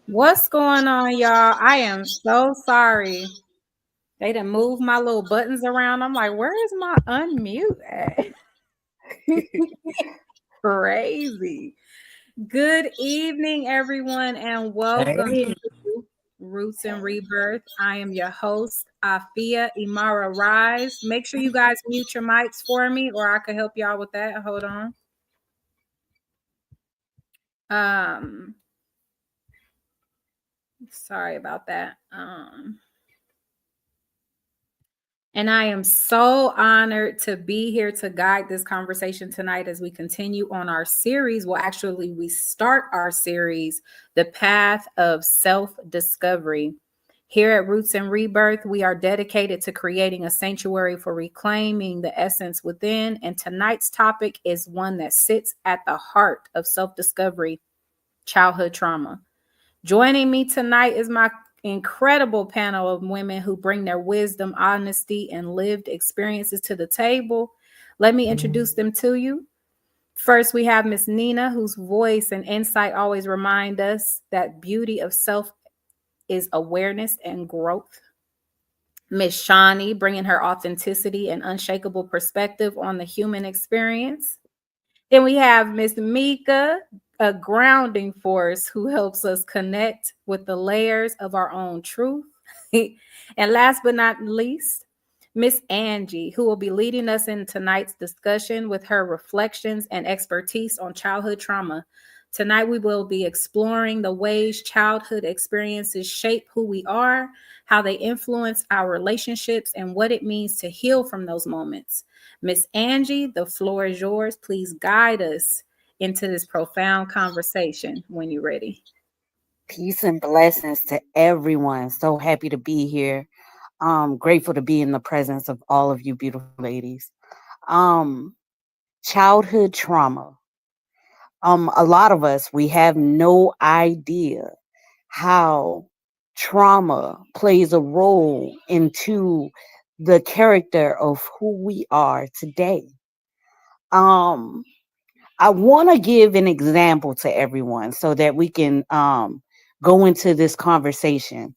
What's going on, y'all? I am so sorry. They done moved my little buttons around. I'm like, where is my unmute at? Crazy. Good evening, everyone, and welcome Hey, to Roots and Rebirth. I am your host, Afia Imara Rise. Make sure you guys mute your mics for me, or I could help y'all with that. Hold on. Um, Sorry about that. And I am so honored to be here to guide this conversation tonight as we continue on our series. Well, actually, we start our series, The Path of Self Discovery. Here at Roots and Rebirth, we are dedicated to creating a sanctuary for reclaiming the essence within. And tonight's topic is one that sits at the heart of self discovery: childhood trauma. Joining me tonight is my incredible panel of women who bring their wisdom, honesty, and lived experiences to the table. Let me introduce them to you. First, we have Miss Nina, whose voice and insight always remind us that beauty of self is awareness and growth. Miss Shawnee, bringing her authenticity and unshakable perspective on the human experience. Then we have Miss Mika, a grounding force who helps us connect with the layers of our own truth. And last but not least, Miss Angie, who will be leading us in tonight's discussion with her reflections and expertise on childhood trauma. Tonight, we will be exploring the ways childhood experiences shape who we are, how they influence our relationships, and what it means to heal from those moments. Miss Angie, the floor is yours. Please guide us into this profound conversation when you're ready. peace and blessings to everyone. So happy to be here. Grateful to be in the presence of all of you beautiful ladies. Um, Childhood trauma. A lot of us, we have no idea how trauma plays a role into the character of who we are today. Um, I want to give an example to everyone so that we can go into this conversation.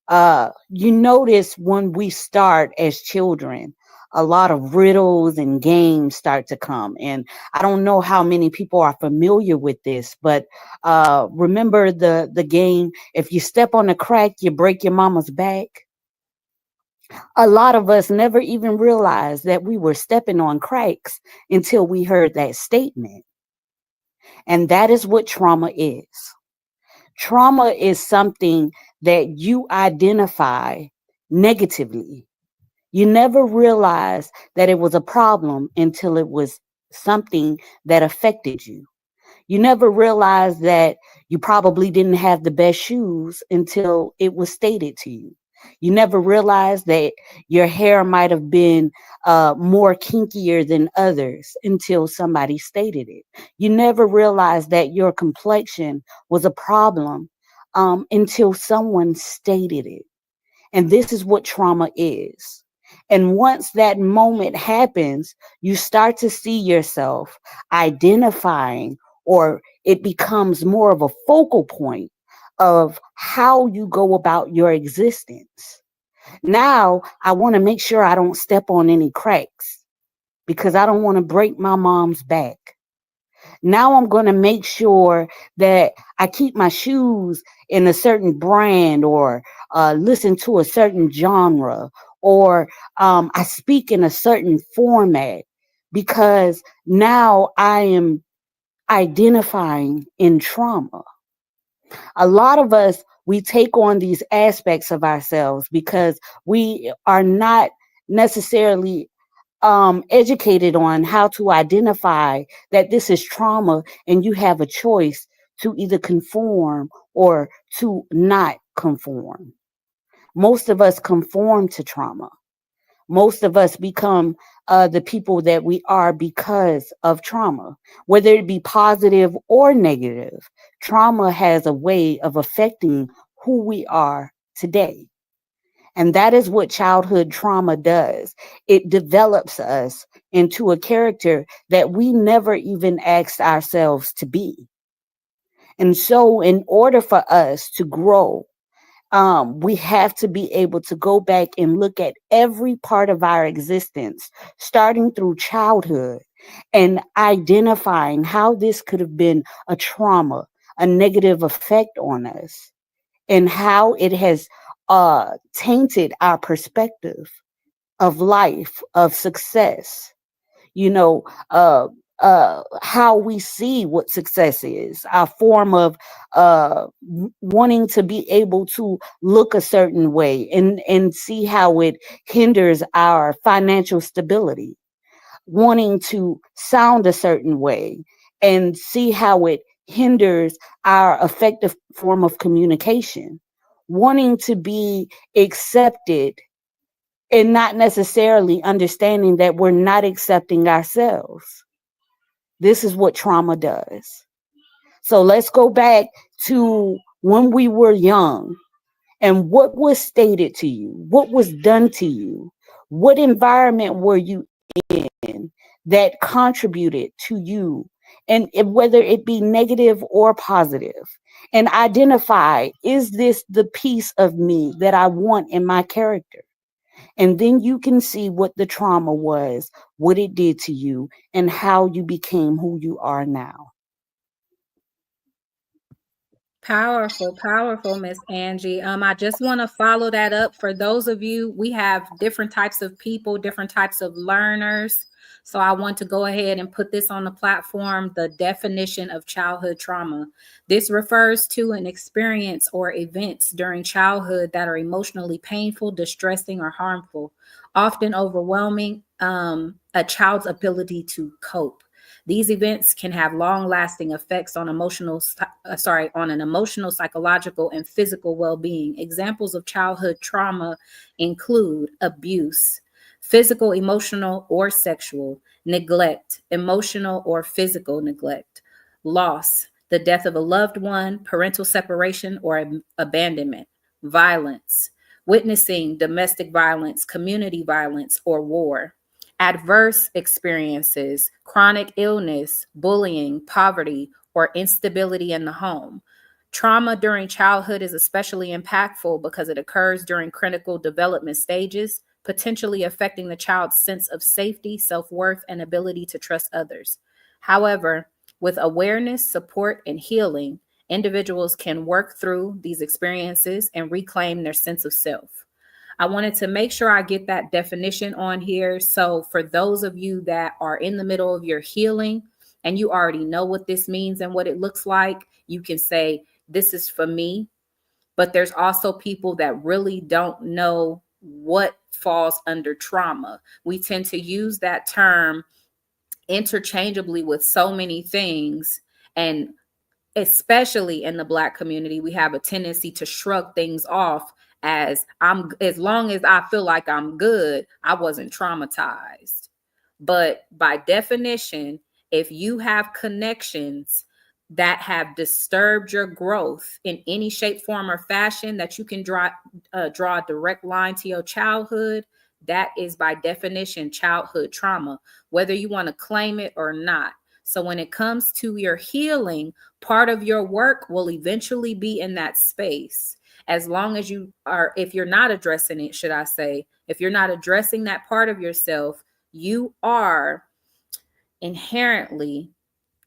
You notice when we start as children, a lot of riddles and games start to come. And I don't know how many people are familiar with this, but remember the game, if you step on a crack, you break your mama's back. A lot of us never even realized that we were stepping on cracks until we heard that statement. And that is what trauma is. Trauma is something that you identify negatively. You never realize that it was a problem until it was something that affected you. You never realize that you probably didn't have the best shoes until it was stated to you. You never realized that your hair might have been more kinkier than others until somebody stated it. You never realized that your complexion was a problem until someone stated it. And this is what trauma is. And once that moment happens, you start to see yourself identifying, or it becomes more of a focal point of how you go about your existence. Now, I want to make sure I don't step on any cracks because I don't want to break my mom's back. Now I'm going to make sure that I keep my shoes in a certain brand, or listen to a certain genre, or I speak in a certain format, because now I am identifying in trauma. A lot of us, we take on these aspects of ourselves because we are not necessarily educated on how to identify that this is trauma, and you have a choice to either conform or to not conform. Most of us conform to trauma. Most of us become the people that we are because of trauma, whether it be positive or negative. Trauma has a way of affecting who we are today. And that is what childhood trauma does. It develops us into a character that we never even asked ourselves to be. And so, in order for us to grow, we have to be able to go back and look at every part of our existence, starting through childhood, and identifying how this could have been a trauma, a negative effect on us, and how it has tainted our perspective of life, of success, you know, how we see what success is, our form of wanting to be able to look a certain way, and see how it hinders our financial stability, wanting to sound a certain way, and see how it hinders our effective form of communication, wanting to be accepted and not necessarily understanding that we're not accepting ourselves. This is what trauma does. So let's go back to when we were young and what was stated to you, what was done to you, what environment were you in that contributed to you, and whether it be negative or positive, and identify, is this the piece of me that I want in my character? And then you can see what the trauma was, what it did to you, and how you became who you are now. Powerful, powerful, Miss Angie. I just want to follow that up. For those of you, we have different types of people, different types of learners. So I want to go ahead and put this on the platform, the definition of childhood trauma. This refers to an experience or events during childhood that are emotionally painful, distressing, or harmful, often overwhelming a child's ability to cope. These events can have long-lasting effects on on an emotional, psychological, and physical well-being. Examples of childhood trauma include abuse, physical, emotional, or sexual, neglect, emotional or physical neglect, loss, the death of a loved one, parental separation or abandonment, violence, witnessing domestic violence, community violence, or war, adverse experiences, chronic illness, bullying, poverty, or instability in the home. Trauma during childhood is especially impactful because it occurs during critical development stages, potentially affecting the child's sense of safety, self worth, and ability to trust others. However, with awareness, support, and healing, individuals can work through these experiences and reclaim their sense of self. I wanted to make sure I get that definition on here. So, for those of you that are in the middle of your healing and you already know what this means and what it looks like, you can say, this is for me. But there's also people that really don't know what falls under trauma. We tend to use that term interchangeably with so many things. And especially in the Black community, we have a tendency to shrug things off as long as I feel like I'm good, I wasn't traumatized. But by definition, if you have connections that have disturbed your growth in any shape, form, or fashion that you can draw a direct line to your childhood, that is by definition childhood trauma, whether you want to claim it or not. So when it comes to your healing, part of your work will eventually be in that space. As long as you are, if you're not addressing it, should I say, if you're not addressing that part of yourself, you are inherently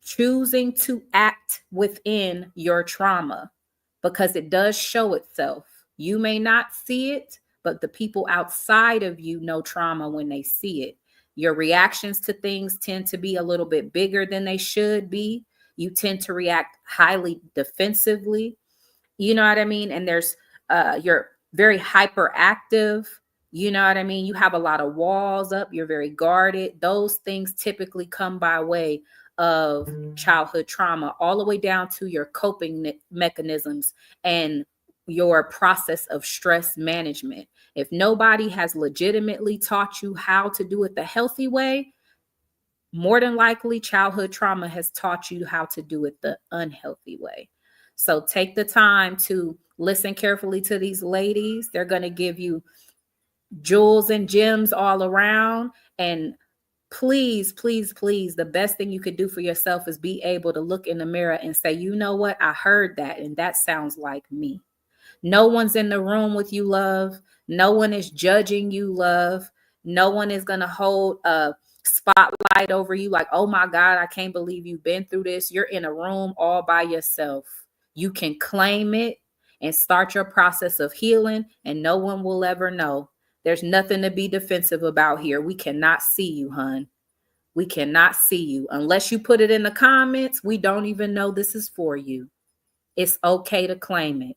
choosing to act within your trauma because it does show itself. You may not see it, but the people outside of you know trauma when they see it. Your reactions to things tend to be a little bit bigger than they should be. You tend to react highly defensively. You know what I mean? And you're very hyperactive. You know what I mean? You have a lot of walls up, you're very guarded. Those things typically come by way of childhood trauma, all the way down to your coping mechanisms and your process of stress management. If nobody has legitimately taught you how to do it the healthy way, more than likely childhood trauma has taught you how to do it the unhealthy way. So take the time to listen carefully to these ladies. They're going to give you jewels and gems all around. And Please, please, please, the best thing you could do for yourself is be able to look in the mirror and say, you know what? I heard that, and that sounds like me. No one's in the room with you, love. No one is judging you, love. No one is going to hold a spotlight over you like, oh my God, I can't believe you've been through this. You're in a room all by yourself. You can claim it and start your process of healing, and no one will ever know. There's nothing to be defensive about here. We cannot see you, hun. We cannot see you. Unless you put it in the comments, we don't even know this is for you. It's okay to claim it.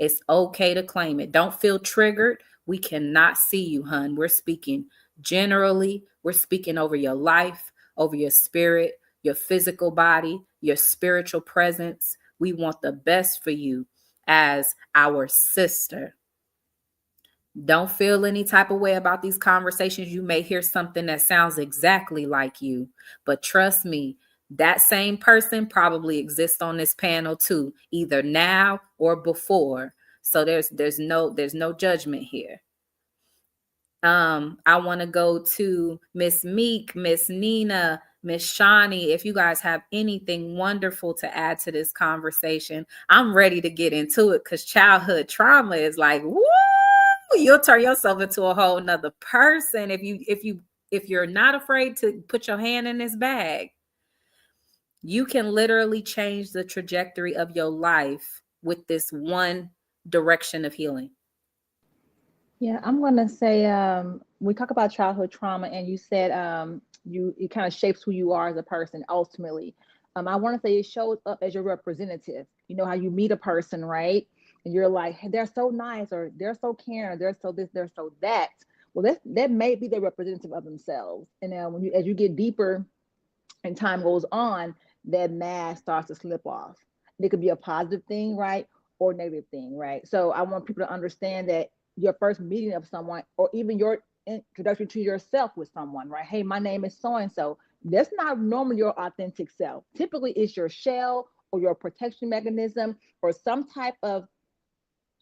It's okay to claim it. Don't feel triggered. We cannot see you, hun. We're speaking generally. We're speaking over your life, over your spirit, your physical body, your spiritual presence. We want the best for you as our sister. Don't feel any type of way about these conversations. You may hear something that sounds exactly like you, but trust me, that same person probably exists on this panel too, either now or before. So there's no judgment here. I want to go to Miss Meek, Miss Nina, Miss Shawnee. If you guys have anything wonderful to add to this conversation, I'm ready to get into it because childhood trauma is like, woo, you'll turn yourself into a whole nother person if you're not afraid to put your hand in this bag. You can literally change the trajectory of your life with this one direction of healing. Yeah, I'm gonna say we talk about childhood trauma, and you said it kind of shapes who you are as a person ultimately. I want to say it shows up as your representative. You know how you meet a person, right? And you're like, hey, they're so nice, or they're so caring, or they're so this, they're so that. Well, that may be the representative of themselves. And when as you get deeper and time goes on, that mask starts to slip off. It could be a positive thing, right? Or negative thing, right? So I want people to understand that your first meeting of someone, or even your introduction to yourself with someone, right? Hey, my name is so and so. That's not normally your authentic self. Typically, it's your shell or your protection mechanism or some type of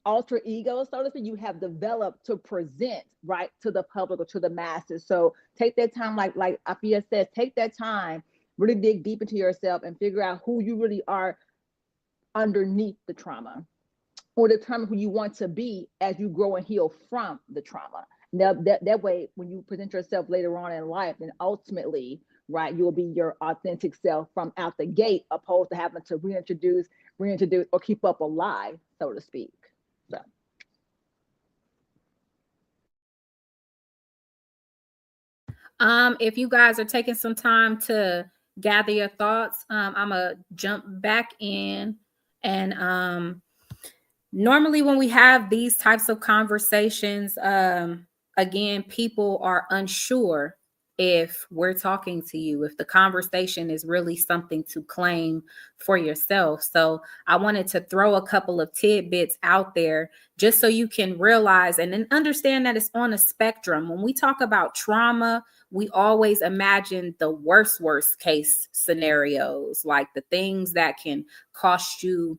alter ego, so to speak, you have developed to present right to the public or to the masses. So take that time, like Afia says, take that time, really dig deep into yourself and figure out who you really are underneath the trauma, or determine who you want to be as you grow and heal from the trauma. Now that way, when you present yourself later on in life, then ultimately, right, you'll be your authentic self from out the gate, opposed to having to reintroduce, or keep up a lie, so to speak. So. If you guys are taking some time to gather your thoughts, I'm gonna jump back in. And normally when we have these types of conversations, again, people are unsure if we're talking to you, if the conversation is really something to claim for yourself. So I wanted to throw a couple of tidbits out there just so you can realize and then understand that it's on a spectrum. When we talk about trauma, we always imagine the worst case scenarios, like the things that can cost you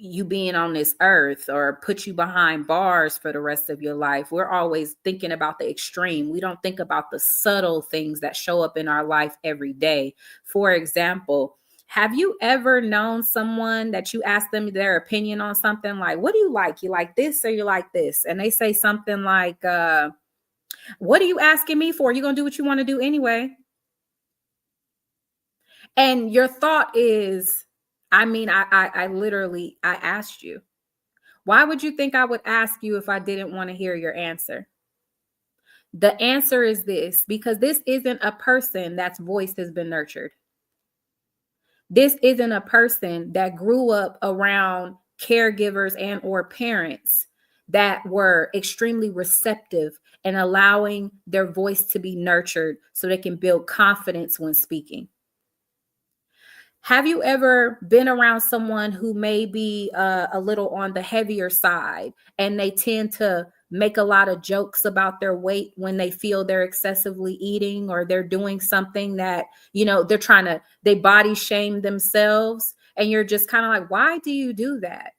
you being on this earth or put you behind bars for the rest of your life. We're always thinking about the extreme. We don't think about the subtle things that show up in our life every day. For example, have you ever known someone that you ask them their opinion on something, like, what do you like? You like this or you like this? And they say something like, what are you asking me for? You're going to do what you want to do anyway. And your thought is, I literally, I asked you. Why would you think I would ask you if I didn't want to hear your answer? The answer is this, because this isn't a person that's voice has been nurtured. This isn't a person that grew up around caregivers and or parents that were extremely receptive and allowing their voice to be nurtured so they can build confidence when speaking. Have you ever been around someone who may be a little on the heavier side and they tend to make a lot of jokes about their weight when they feel they're excessively eating or they're doing something that, they body shame themselves, and you're just kind of like, why do you do that?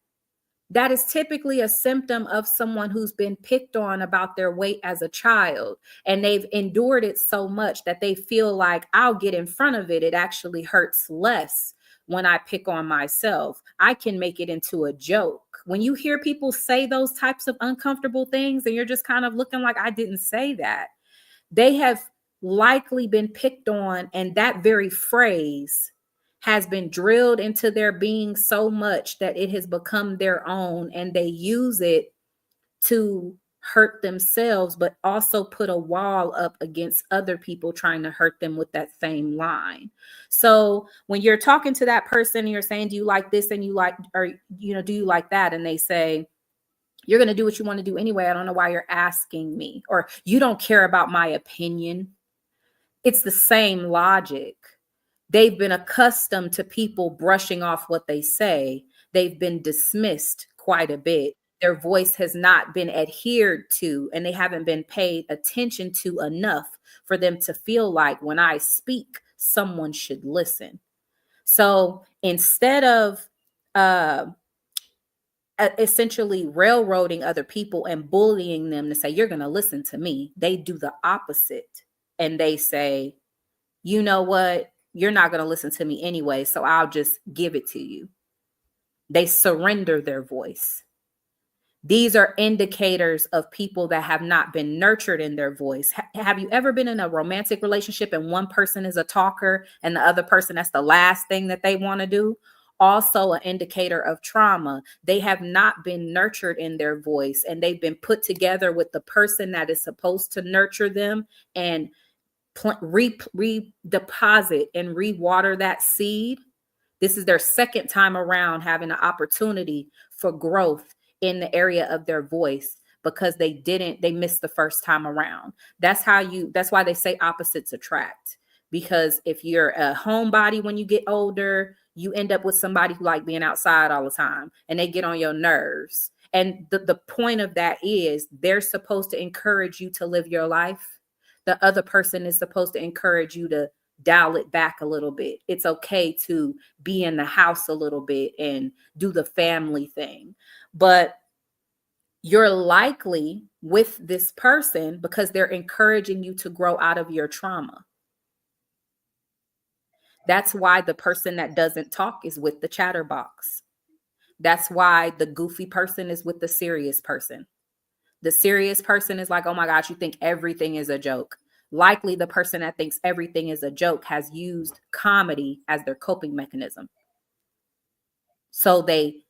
That is typically a symptom of someone who's been picked on about their weight as a child, and they've endured it so much that they feel like, I'll get in front of it. It actually hurts less when I pick on myself. I can make it into a joke. When you hear people say those types of uncomfortable things and you're just kind of looking like, I didn't say that, they have likely been picked on, and that very phrase has been drilled into their being so much that it has become their own, and they use it to hurt themselves, but also put a wall up against other people trying to hurt them with that same line. So when you're talking to that person and you're saying, do you like this, and you like, or, do you like that? And they say, you're going to do what you want to do anyway. I don't know why you're asking me, or you don't care about my opinion. It's the same logic. They've been accustomed to people brushing off what they say. They've been dismissed quite a bit. Their voice has not been adhered to, and they haven't been paid attention to enough for them to feel like, when I speak, someone should listen. So instead of essentially railroading other people and bullying them to say, you're going to listen to me, they do the opposite. And they say, you know what? You're not going to listen to me anyway, so I'll just give it to you. They surrender their voice. These are indicators of people that have not been nurtured in their voice. Have you ever been in a romantic relationship and one person is a talker and the other person, that's the last thing that they want to do? Also an indicator of trauma. They have not been nurtured in their voice, and they've been put together with the person that is supposed to nurture them and redeposit and rewater that seed. This is their second time around having an opportunity for growth in the area of their voice, because they missed the first time around. That's why they say opposites attract. Because if you're a homebody when you get older, you end up with somebody who like being outside all the time, and they get on your nerves. And the point of that is, they're supposed to encourage you to live your life. The other person is supposed to encourage you to dial it back a little bit. It's okay to be in the house a little bit and do the family thing. But you're likely with this person because they're encouraging you to grow out of your trauma. That's why the person that doesn't talk is with the chatterbox. That's why the goofy person is with the serious person. The serious person is like, oh my gosh, you think everything is a joke. Likely the person that thinks everything is a joke has used comedy as their coping mechanism. So they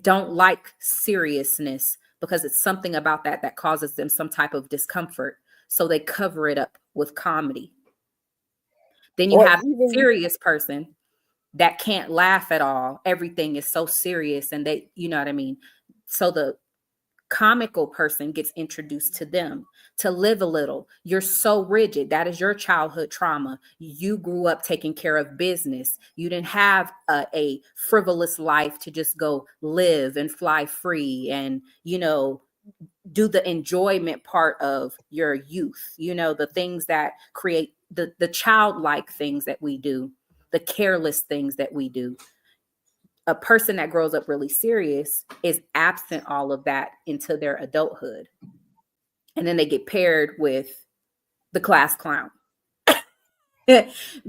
don't like seriousness because it's something about that causes them some type of discomfort. So they cover it up with comedy. Then you have a serious person that can't laugh at all. Everything is so serious, and they, you know what I mean? So the comical person gets introduced to them to live a little. You're so rigid. That is your childhood trauma. You grew up taking care of business. You didn't have a frivolous life to just go live and fly free and, do the enjoyment part of your youth. The things that create the childlike things that we do, the careless things that we do. A person that grows up really serious is absent all of that into their adulthood. And then they get paired with the class clown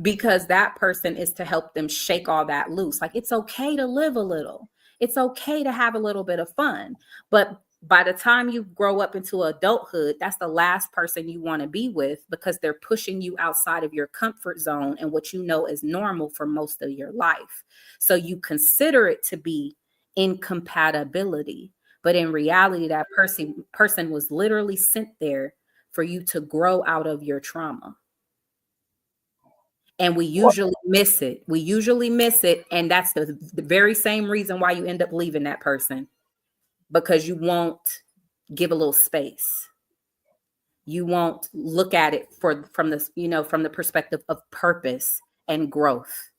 because that person is to help them shake all that loose. Like, it's okay to live a little. It's okay to have a little bit of fun. But by the time you grow up into adulthood, that's the last person you want to be with, because they're pushing you outside of your comfort zone and what you know is normal for most of your life. So you consider it to be incompatibility. But in reality, that person was literally sent there for you to grow out of your trauma. And we usually miss it. And that's the very same reason why you end up leaving that person, because you won't give a little space. You won't look at it from the perspective of purpose and growth.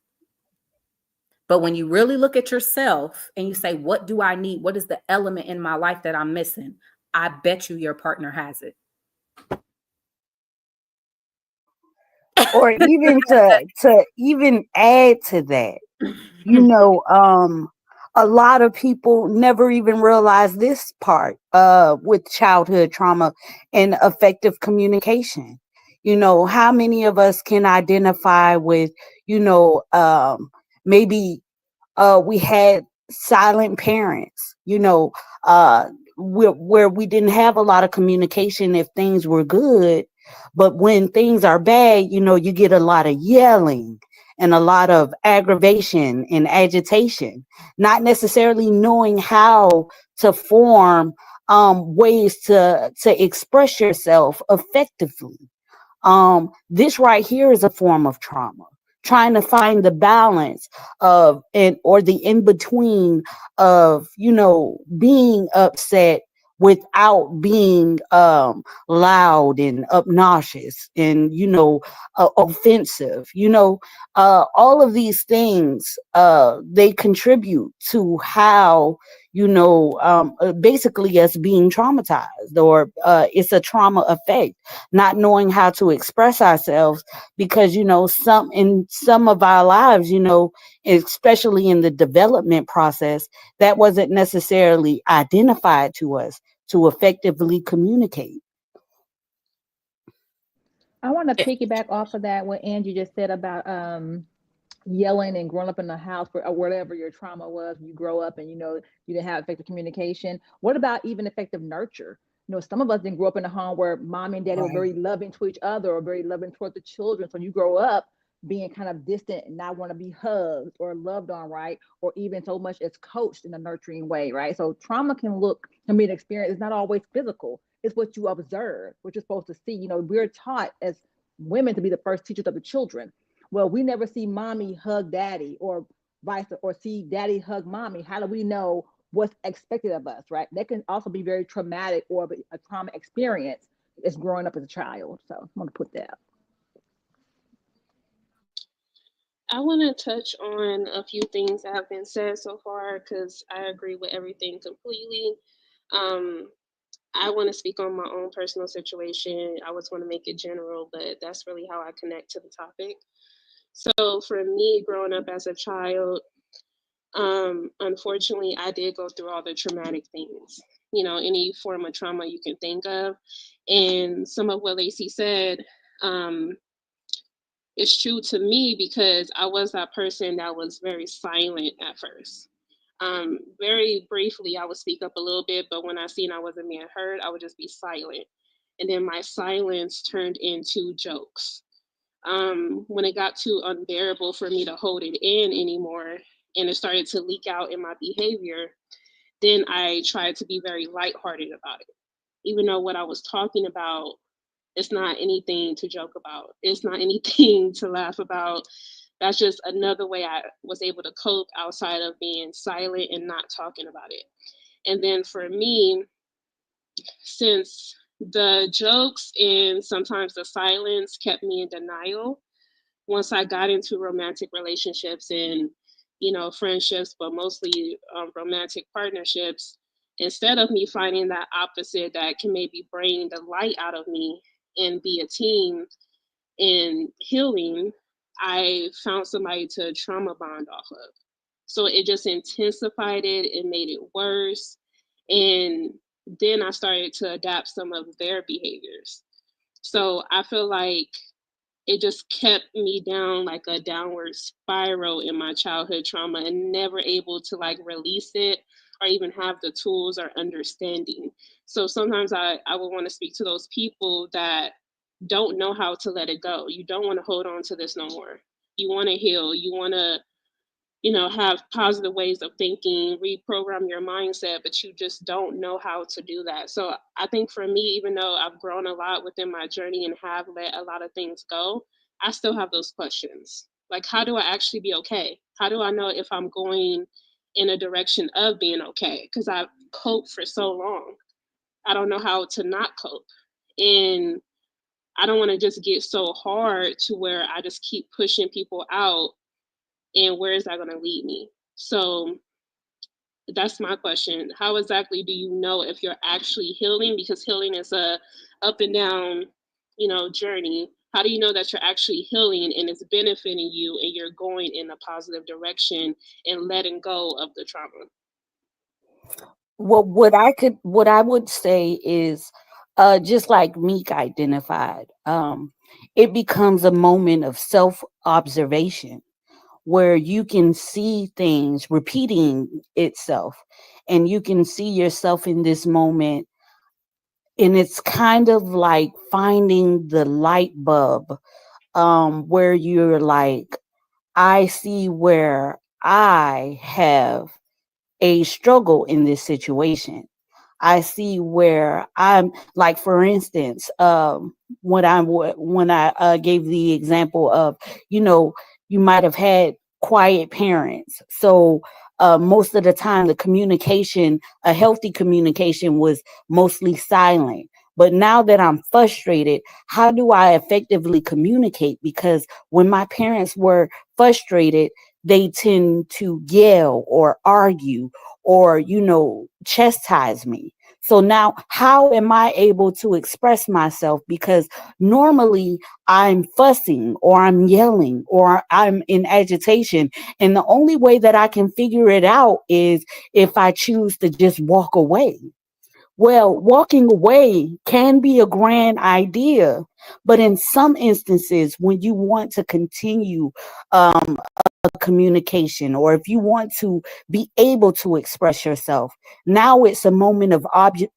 But when you really look at yourself and you say, what do I need? What is the element in my life that I'm missing? I bet you your partner has it. Or even to even add to that, a lot of people never even realize this part with childhood trauma and effective communication. How many of us can identify with, maybe we had silent parents, where we didn't have a lot of communication if things were good. But when things are bad, you get a lot of yelling and a lot of aggravation and agitation, not necessarily knowing how to form ways to express yourself effectively. This right here is a form of trauma, trying to find the balance of and or the in between of being upset without being loud and obnoxious and offensive. All of these things they contribute to how basically us being traumatized, or it's a trauma effect, not knowing how to express ourselves, because some of our lives, especially in the development process, that wasn't necessarily identified to us to effectively communicate. I want to piggyback off of that what Angie just said about yelling and growing up in the house or whatever your trauma was when you grow up and you didn't have effective communication. What about even effective nurture? Some of us didn't grow up in a home where mommy and daddy were Right. very loving to each other or very loving toward the children. So you grow up being kind of distant and not want to be hugged or loved on, right? Or even so much as coached in a nurturing way, right? So trauma can be an experience. It's not always physical. It's what you observe, what you're supposed to see. We're taught as women to be the first teachers of the children. Well, we never see mommy hug daddy or vice or see daddy hug mommy. How do we know what's expected of us, right? That can also be very traumatic or a trauma experience as growing up as a child. So I want to put that. I want to touch on a few things that have been said so far because I agree with everything completely. Um, I want to speak on my own personal situation. I always want to make it general, but that's really how I connect to the topic. So for me, growing up as a child, unfortunately, I did go through all the traumatic things. Any form of trauma you can think of, and some of what Lacey said. Um, it's true to me because I was that person that was very silent at first. Very briefly, I would speak up a little bit, but when I seen I wasn't being heard, I would just be silent. And then my silence turned into jokes. When it got too unbearable for me to hold it in anymore and it started to leak out in my behavior, then I tried to be very lighthearted about it. Even though what I was talking about, it's not anything to joke about. It's not anything to laugh about. That's just another way I was able to cope outside of being silent and not talking about it. And then for me, since the jokes and sometimes the silence kept me in denial, once I got into romantic relationships and, friendships, but mostly romantic partnerships, instead of me finding that opposite that can maybe bring the light out of me and be a team in healing, I found somebody to trauma bond off of. So it just intensified it, it made it worse. And then I started to adapt some of their behaviors. So I feel like it just kept me down like a downward spiral in my childhood trauma and never able to like release it or even have the tools or understanding. So sometimes I would want to speak to those people that don't know how to let it go. You don't want to hold on to this no more. You want to heal. You want to have positive ways of thinking, reprogram your mindset, but you just don't know how to do that. So I think for me, even though I've grown a lot within my journey and have let a lot of things go, I still have those questions. Like, how do I actually be okay? How do I know if I'm going in a direction of being okay? Because I've coped for so long. I don't know how to not cope. And I don't want to just get so hard to where I just keep pushing people out, and where is that going to lead me? So that's my question. How exactly do you know if you're actually healing? Because healing is a up and down, journey. How do you know that you're actually healing and it's benefiting you and you're going in a positive direction and letting go of the trauma? Well, what I would say is, just like Meek identified, it becomes a moment of self observation where you can see things repeating itself, and you can see yourself in this moment, and it's kind of like finding the light bulb, where you're like, I see where I have a struggle in this situation. I see where I'm, like, for instance, when I gave the example of, you know, you might have had quiet parents. So most of the time, the communication, a healthy communication, was mostly silent. But now that I'm frustrated, how do I effectively communicate? Because when my parents were frustrated, they tend to yell or argue or, chastise me. So now, how am I able to express myself? Because normally I'm fussing or I'm yelling or I'm in agitation. And the only way that I can figure it out is if I choose to just walk away. Well, walking away can be a grand idea, but in some instances, when you want to continue communication, or if you want to be able to express yourself, now it's a moment of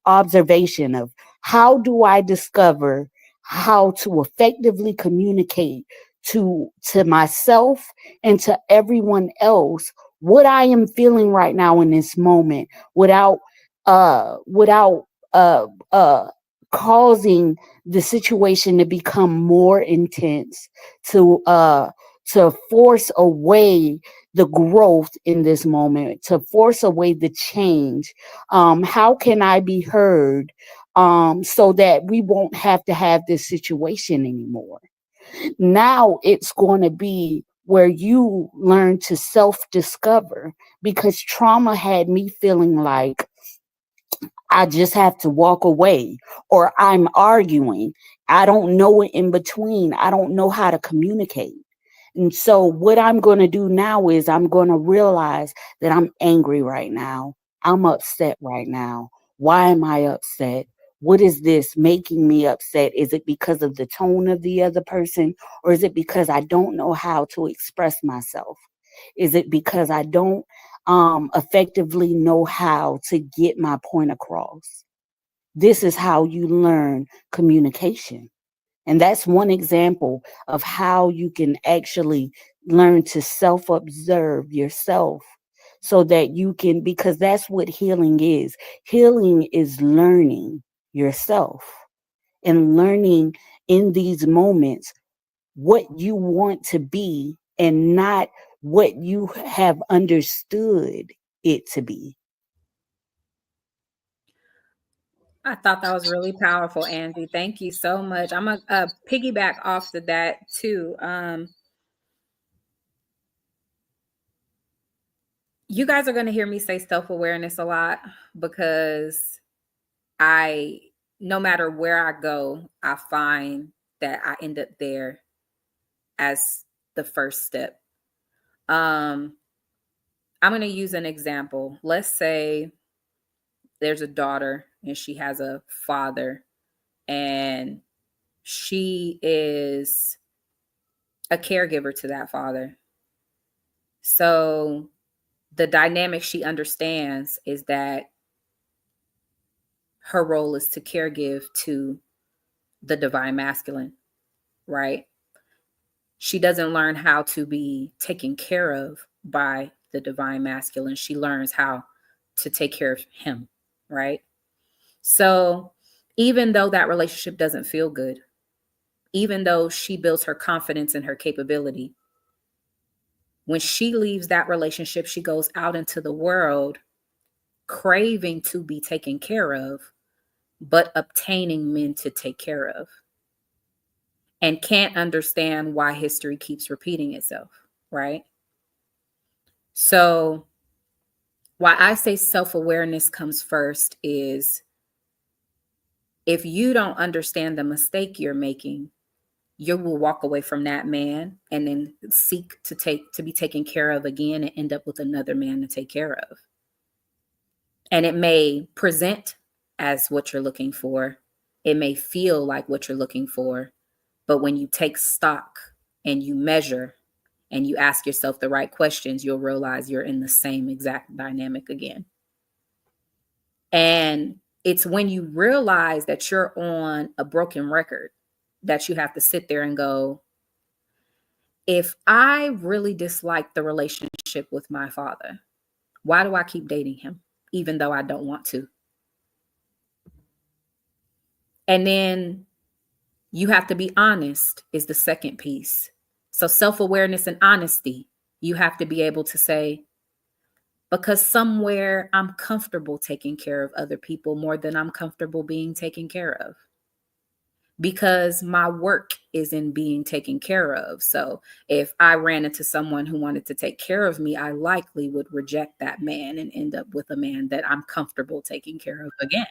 observation of, how do I discover how to effectively communicate to myself and to everyone else what I am feeling right now in this moment, without without causing the situation to become more intense, to force away the growth in this moment, to force away the change. How can I be heard, so that we won't have to have this situation anymore? Now it's going to be where you learn to self discover, because trauma had me feeling like I just have to walk away, or I'm arguing. I don't know it in between. I don't know how to communicate. And so what I'm going to do now is I'm going to realize that I'm angry right now. I'm upset right now. Why am I upset? What is this making me upset? Is it because of the tone of the other person? Or is it because I don't know how to express myself? Is it because I don't effectively know how to get my point across? This is how you learn communication. And that's one example of how you can actually learn to self observe yourself, so that you can, because that's what healing is. Healing is learning yourself and learning in these moments what you want to be, and not what you have understood it to be. I thought that was really powerful, Angie. Thank you so much. I'm gonna piggyback off of that too. You guys are going to hear me say self-awareness a lot, because I, no matter where I go, I find that I end up there as the first step. I'm going to use an example. Let's say there's a daughter and she has a father, and she is a caregiver to that father. So the dynamic she understands is that her role is to caregive to the divine masculine, right? She doesn't learn how to be taken care of by the divine masculine. She learns how to take care of him, right? So even though that relationship doesn't feel good, even though she builds her confidence in her capability, when she leaves that relationship, she goes out into the world craving to be taken care of, but obtaining men to take care of, and can't understand why history keeps repeating itself, right? So, why I say self awareness comes first is, if you don't understand the mistake you're making, you will walk away from that man and then seek to be taken care of again and end up with another man to take care of. And it may present as what you're looking for. It may feel like what you're looking for. But when you take stock and you measure and you ask yourself the right questions, you'll realize you're in the same exact dynamic again. And it's when you realize that you're on a broken record that you have to sit there and go, if I really dislike the relationship with my father, why do I keep dating him, even though I don't want to? And then you have to be honest is the second piece. So self-awareness and honesty, you have to be able to say, because somewhere I'm comfortable taking care of other people more than I'm comfortable being taken care of. Because my work is in being taken care of. So if I ran into someone who wanted to take care of me, I likely would reject that man and end up with a man that I'm comfortable taking care of again.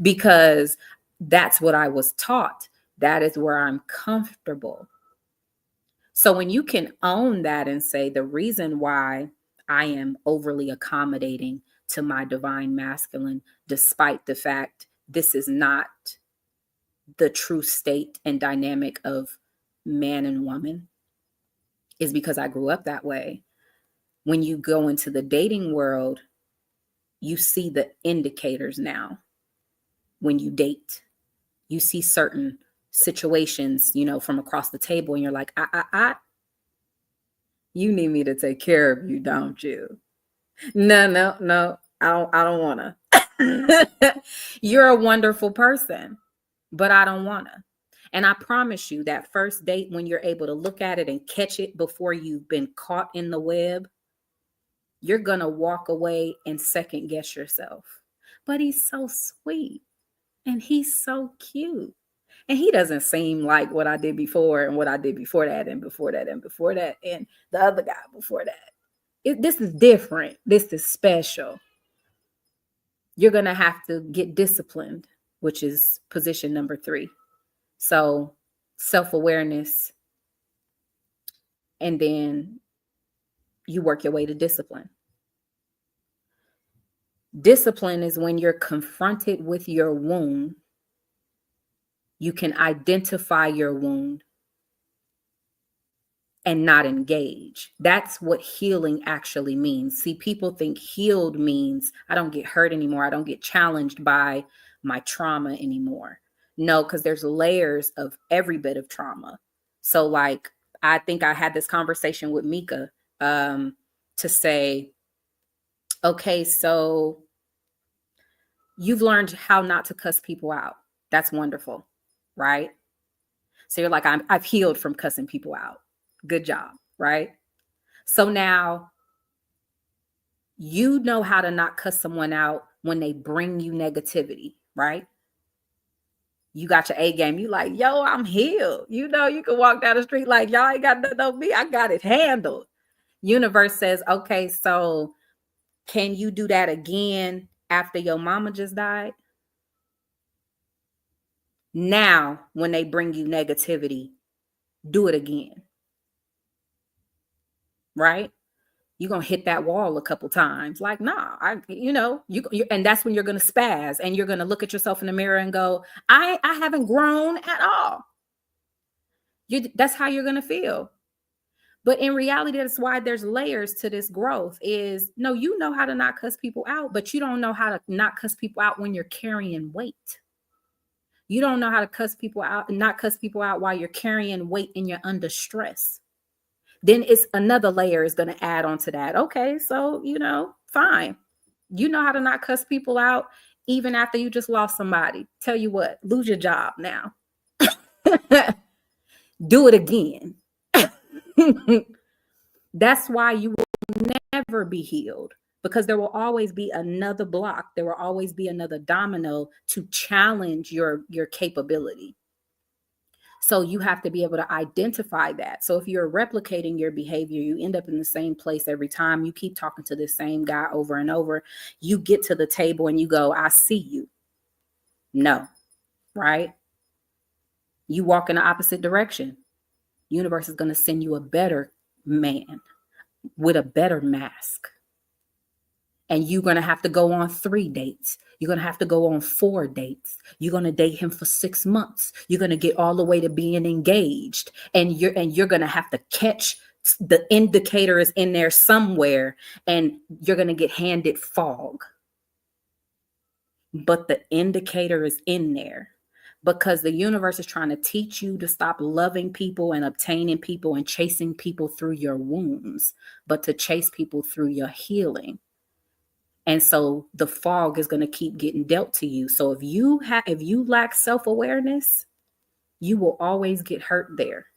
Because that's what I was taught. That is where I'm comfortable. So when you can own that and say, the reason why I am overly accommodating to my divine masculine, despite the fact this is not the true state and dynamic of man and woman, is because I grew up that way. When you go into the dating world, you see the indicators now. When you date, you see certain situations, from across the table, and you're like, you need me to take care of you, don't you? No, I don't wanna. You're a wonderful person, but I don't wanna. And I promise you that first date, when you're able to look at it and catch it before you've been caught in the web, you're going to walk away and second guess yourself. But he's so sweet and he's so cute. And he doesn't seem like what I did before and what I did before that and before that and before that and the other guy before that. This is different. This is special. You're going to have to get disciplined, which is position number 3. So self-awareness, and then you work your way to discipline. Discipline is when you're confronted with your wound, you can identify your wound and not engage. That's what healing actually means. See, people think healed means I don't get hurt anymore. I don't get challenged by my trauma anymore. No, because there's layers of every bit of trauma. So like, I think I had this conversation with Mika to say, okay, so you've learned how not to cuss people out. That's wonderful, right? So you're like, I've healed from cussing people out. Good job, right? So now you know how to not cuss someone out when they bring you negativity, right? You got your A game. You like, yo, I'm healed. You can walk down the street like, y'all ain't got nothing on me. I got it handled. Universe says, okay, so can you do that again after your mama just died? Now, when they bring you negativity, do it again. Right? You're going to hit that wall a couple times. Like, nah, and that's when you're going to spaz and you're going to look at yourself in the mirror and go, I haven't grown at all. That's how you're going to feel. But in reality, that's why there's layers to this growth is, no, you know how to not cuss people out, but you don't know how to not cuss people out when you're carrying weight. You don't know how to cuss people out and not cuss people out while you're carrying weight and you're under stress. Then it's another layer is going to add on to that. Okay, so, fine. You know how to not cuss people out even after you just lost somebody. Tell you what, lose your job now. Do it again. That's why you will never be healed, because there will always be another block. There will always be another domino to challenge your capability. So you have to be able to identify that. So if you're replicating your behavior, you end up in the same place every time. You keep talking to the same guy over and over. You get to the table and you go, I see you. No, right? You walk in the opposite direction. Universe is going to send you a better man with a better mask. And you're going to have to go on 3 dates. You're going to have to go on 4 dates. You're going to date him for 6 months. You're going to get all the way to being engaged. And you're going to have to catch the indicator is in there somewhere, and you're going to get handed fog. But the indicator is in there because the universe is trying to teach you to stop loving people and obtaining people and chasing people through your wounds, but to chase people through your healing. And so the fog is going to keep getting dealt to you. So if you lack self-awareness, you will always get hurt there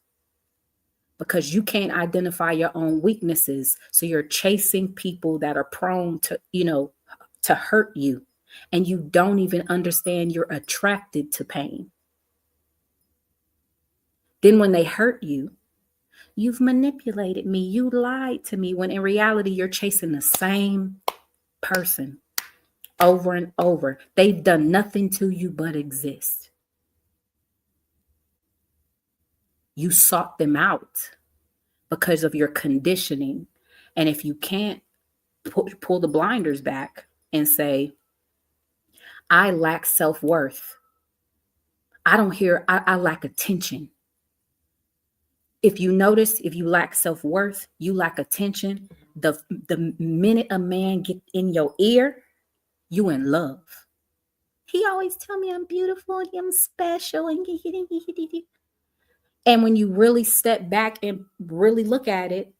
because you can't identify your own weaknesses. So you're chasing people that are prone to, to hurt you. And you don't even understand you're attracted to pain. Then when they hurt you, you've manipulated me. You lied to me, when in reality, you're chasing the same person over and over. They've done nothing to you but exist. You sought them out because of your conditioning. And if you can't pull the blinders back and say, I lack self-worth. I lack attention. If you notice, if you lack self-worth, you lack attention, the minute a man get in your ear, you in love. He always tell me I'm beautiful and I'm special. And when you really step back and really look at it,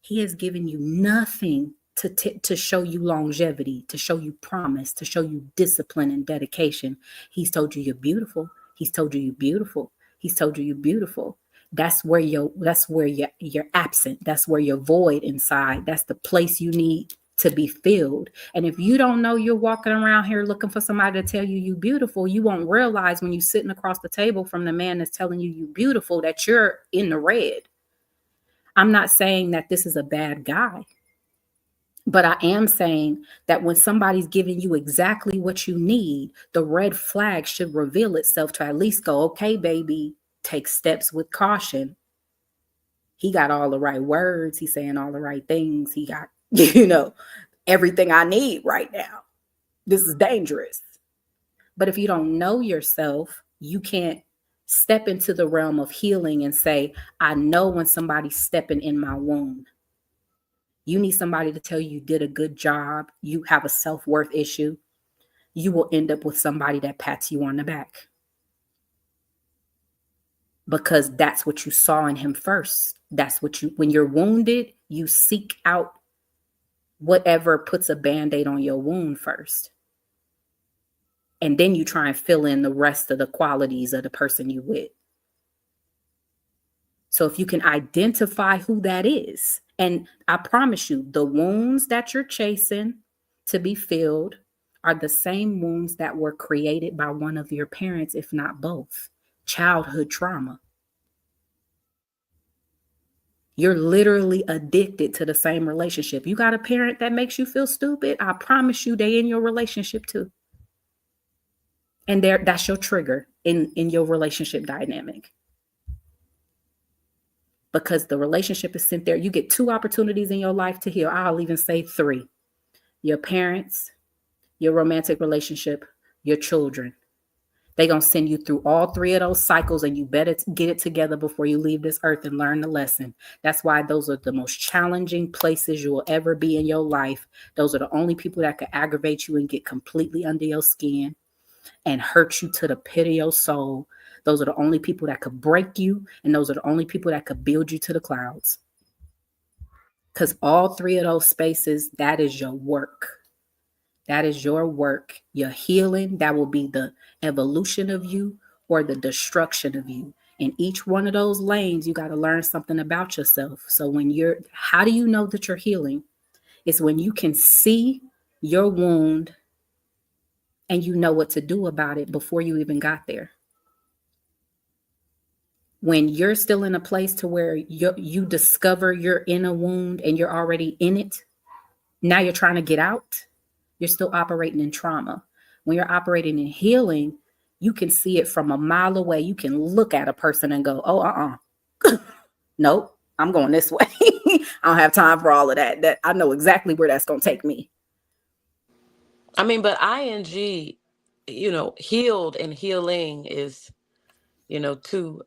he has given you nothing to show you longevity, to show you promise, to show you discipline and dedication. He's told you you're beautiful. He's told you you're beautiful. He's told you you're beautiful. That's where you're absent. That's where you're void inside. That's the place you need to be filled. And if you don't know you're walking around here looking for somebody to tell you you're beautiful, you won't realize when you're sitting across the table from the man that's telling you you're beautiful that you're in the red. I'm not saying that this is a bad guy, but I am saying that when somebody's giving you exactly what you need, the red flag should reveal itself to at least go, okay, baby, take steps with caution. He got all the right words. He's saying all the right things. He got, everything I need right now. This is dangerous. But if you don't know yourself, you can't step into the realm of healing and say, I know when somebody's stepping in my wound. You need somebody to tell you did a good job. You have a self-worth issue. You will end up with somebody that pats you on the back. Because that's what you saw in him first. That's what when you're wounded, you seek out whatever puts a Band-Aid on your wound first. And then you try and fill in the rest of the qualities of the person you with. So if you can identify who that is, and I promise you, the wounds that you're chasing to be filled are the same wounds that were created by one of your parents, if not both. Childhood trauma. You're literally addicted to the same relationship. You got a parent that makes you feel stupid, I promise you they in your relationship too. And that's your trigger in your relationship dynamic. Because the relationship is sent there. You get 2 opportunities in your life to heal. I'll even say 3. Your parents, your romantic relationship, your children. They're going to send you through all 3 of those cycles, and you better get it together before you leave this earth and learn the lesson. That's why those are the most challenging places you will ever be in your life. Those are the only people that could aggravate you and get completely under your skin and hurt you to the pit of your soul. Those are the only people that could break you, and those are the only people that could build you to the clouds. Because all 3 of those spaces, that is your work. That is your work. Your healing, that will be the evolution of you or the destruction of you. In each one of those lanes, you got to learn something about yourself. So how do you know that you're healing? It's when you can see your wound and you know what to do about it before you even got there. When you're still in a place to where you discover you're in a wound and you're already in it, now you're trying to get out, you're still operating in trauma. When you're operating in healing, You can see it from a mile away. You can look at a person and go, oh, nope, I'm going this way. I don't have time for all of that. That I know exactly where that's going to take me. I mean, but ing, healed and healing is, two,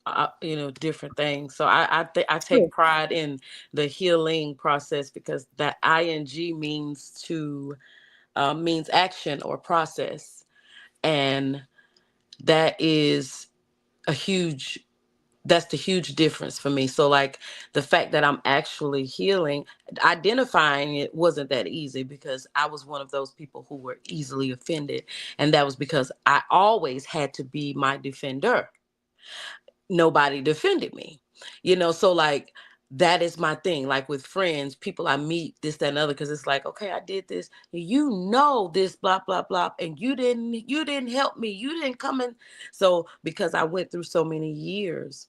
different things. So I take True. pride in the healing process, because that ing means action or process, and that is a huge that's the huge difference for me. So like the fact that I'm actually healing, identifying it wasn't that easy, because I was one of those people who were easily offended. And that was because I always had to be my defender. Nobody defended me, so like that is my thing. Like with friends, people I meet, this, that, and other, because it's like, okay, I did this, this, blah, blah, blah, and you didn't help me. You didn't come in. So because I went through so many years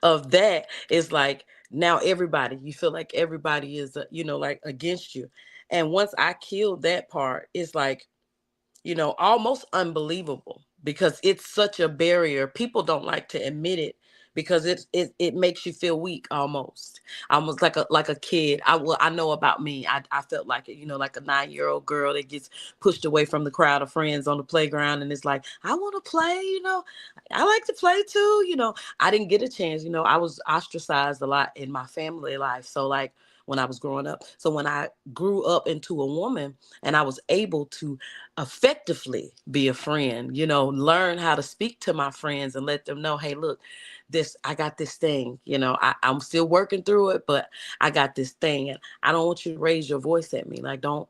of that, it's like now everybody, you feel like everybody is like against you. And once I killed that part, it's like, almost unbelievable, because it's such a barrier. People don't like to admit it, because it makes you feel weak, almost like a kid. I know about me. I felt like it, like a 9-year-old girl that gets pushed away from the crowd of friends on the playground, and it's like, I want to play, I like to play too, I didn't get a chance. I was ostracized a lot in my family life. So like when I was growing up. So when I grew up into a woman and I was able to effectively be a friend, learn how to speak to my friends and let them know, hey, look, I got this thing, I'm still working through it, but I got this thing, and I don't want you to raise your voice at me. Like, don't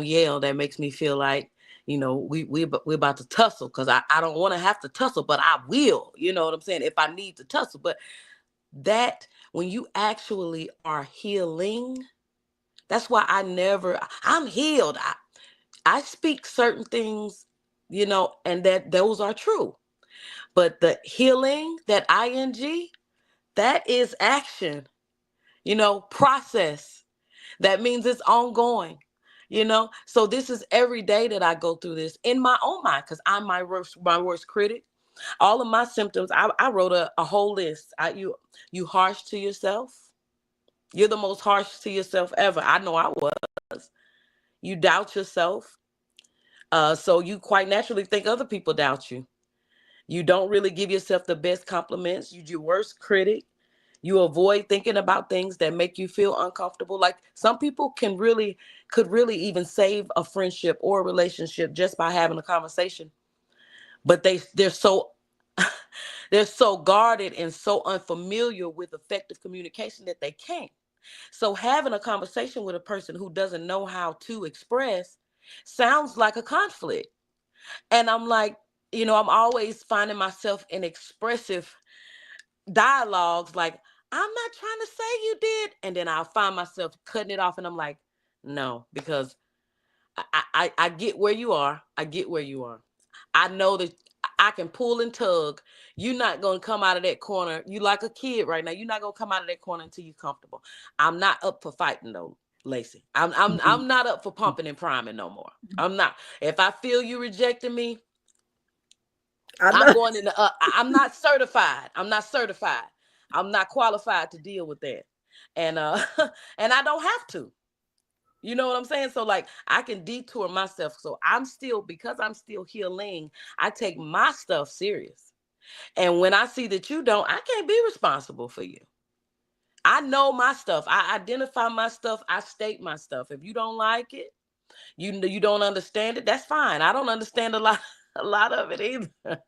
yell. That makes me feel like, we're about to tussle, because I don't want to have to tussle, but I will, you know what I'm saying, if I need to tussle. But that, when you actually are healing, that's why I'm healed. I speak certain things, and that those are true. But the healing, that ing, that is action, process. That means it's ongoing. So this is every day that I go through this in my own mind, because I'm my worst critic. All of my symptoms, I wrote a whole list. You harsh to yourself. You're the most harsh to yourself ever. I know I was. You doubt yourself. So you quite naturally think other people doubt you. You don't really give yourself the best compliments. You're your worst critic. You avoid thinking about things that make you feel uncomfortable. Like some people could really even save a friendship or a relationship just by having a conversation. But they're so they're so guarded and so unfamiliar with effective communication that they can't. So having a conversation with a person who doesn't know how to express sounds like a conflict. And I'm like, I'm always finding myself in expressive dialogues, like, I'm not trying to say you did. And then I'll find myself cutting it off, and I'm like, no, because I get where you are. I get where you are. I know that I can pull and tug. You're not going to come out of that corner. You like a kid right now. You're not going to come out of that corner until you're comfortable. I'm not up for fighting though, Lacey. I'm not up for pumping and priming no more. I'm not. If I feel you rejecting me, I'm going in the. I'm not certified. I'm not certified. I'm not qualified to deal with that, and and I don't have to. You know what I'm saying? So like I can detour myself. So because I'm still healing, I take my stuff serious. And when I see that you don't, I can't be responsible for you. I know my stuff. I identify my stuff. I state my stuff. If you don't like it, you don't understand it, that's fine. I don't understand a lot of it either.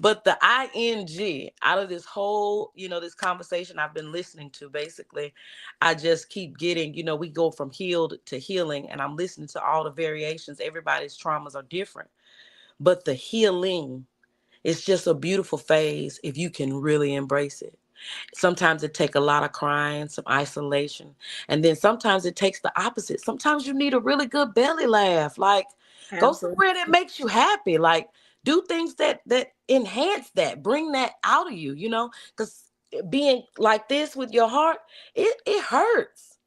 But the ing out of this whole, this conversation I've been listening to, basically, I just keep getting, we go from healed to healing, and I'm listening to all the variations. Everybody's traumas are different, but the healing is just a beautiful phase if you can really embrace it. Sometimes it takes a lot of crying, some isolation. And then sometimes it takes the opposite. Sometimes you need a really good belly laugh. Like, go Absolutely. somewhere that makes you happy. Like, do things that enhance that, bring that out of you, because being like this with your heart, it hurts.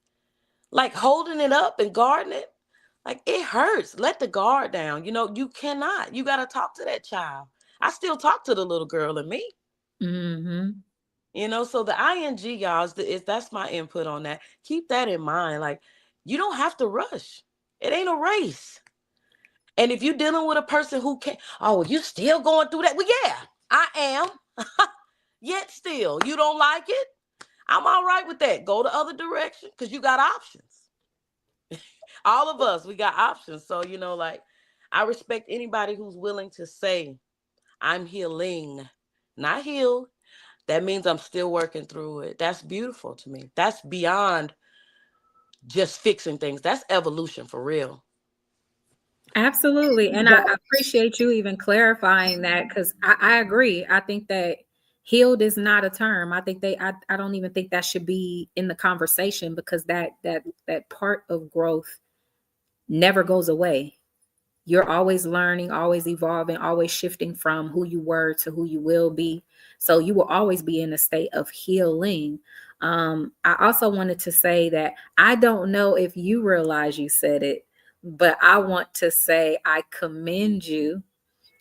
Like holding it up and guarding it. Like, it hurts. Let the guard down. You cannot. You got to talk to that child. I still talk to the little girl in me. Mm-hmm. So the ing, y'all, that's my input on that. Keep that in mind. Like, you don't have to rush. It ain't a race. And if you're dealing with a person who can't, oh, you still going through that? Well, yeah, I am. Yet still, you don't like it? I'm all right with that. Go the other direction, because you got options. All of us, we got options. So, like, I respect anybody who's willing to say, I'm healing, not healed. That means I'm still working through it. That's beautiful to me. That's beyond just fixing things. That's evolution for real. Absolutely. And I appreciate you even clarifying that, because I agree. I think that healed is not a term. I think I don't even think that should be in the conversation, because that part of growth never goes away. You're always learning, always evolving, always shifting from who you were to who you will be. So you will always be in a state of healing. I also wanted to say that I don't know if you realize you said it, but I want to say I commend you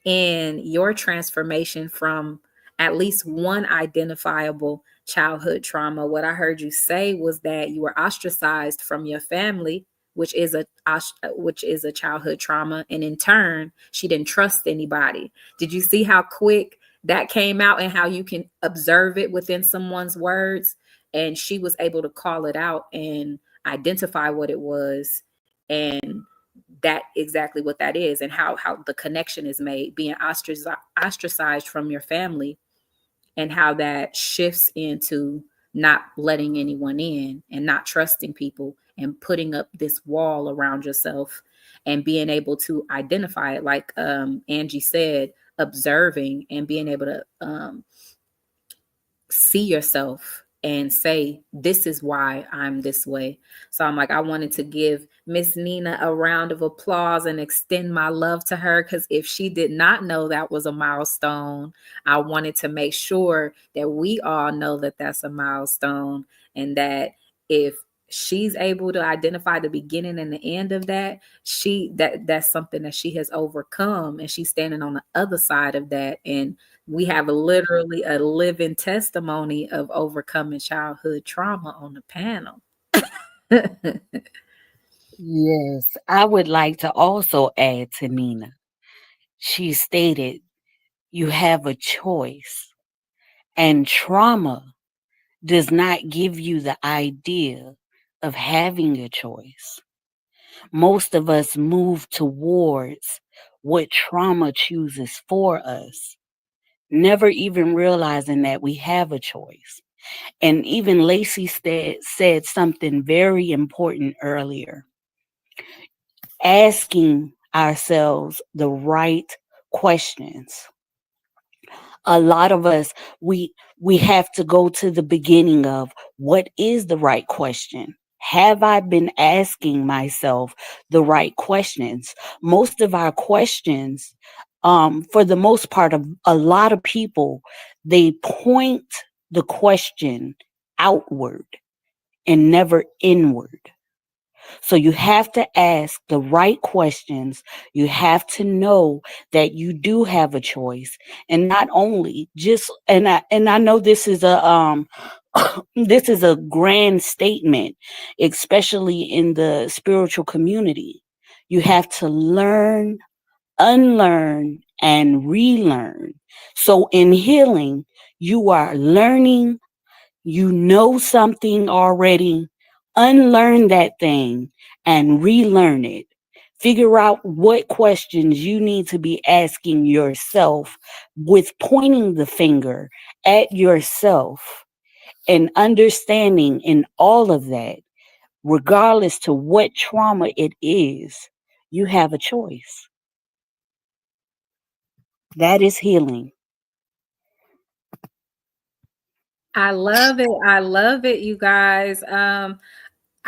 in your transformation from at least one identifiable childhood trauma. What I heard you say was that you were ostracized from your family, which is a childhood trauma, and in turn, she didn't trust anybody. Did you see how quick that came out, and how you can observe it within someone's words? And she was able to call it out and identify what it was, and that exactly what that is, and how the connection is made, being ostracized from your family, and how that shifts into not letting anyone in and not trusting people and putting up this wall around yourself, and being able to identify it, like Angie said, observing and being able to see yourself and say, this is why I'm this way. So I'm like, I wanted to give Miss Nina a round of applause and extend my love to her, because if she did not know that was a milestone, I wanted to make sure that we all know that that's a milestone, and that if she's able to identify the beginning and the end of that, that's something that she has overcome, and she's standing on the other side of that. And we have literally a living testimony of overcoming childhood trauma on the panel. Yes, I would like to also add to Nina. She stated, you have a choice, and trauma does not give you the idea of having a choice. Most of us move towards what trauma chooses for us, never even realizing that we have a choice. And even Lacey said something very important earlier, asking ourselves the right questions. A lot of us, we have to go to the beginning of, what is the right question? Have I been asking myself the right questions? Most of our questions, for the most part, of a lot of people, they point the question outward and never inward. So you have to ask the right questions. You have to know that you do have a choice, and not only just, and I know this is a this is a grand statement, especially in the spiritual community. You have to learn, unlearn, and relearn. So in healing, you are learning, you know something already, unlearn that thing and relearn it. Figure out what questions you need to be asking yourself, with pointing the finger at yourself and understanding in all of that, regardless to what trauma it is, you have a choice. That is healing. I love it. I love it, you guys.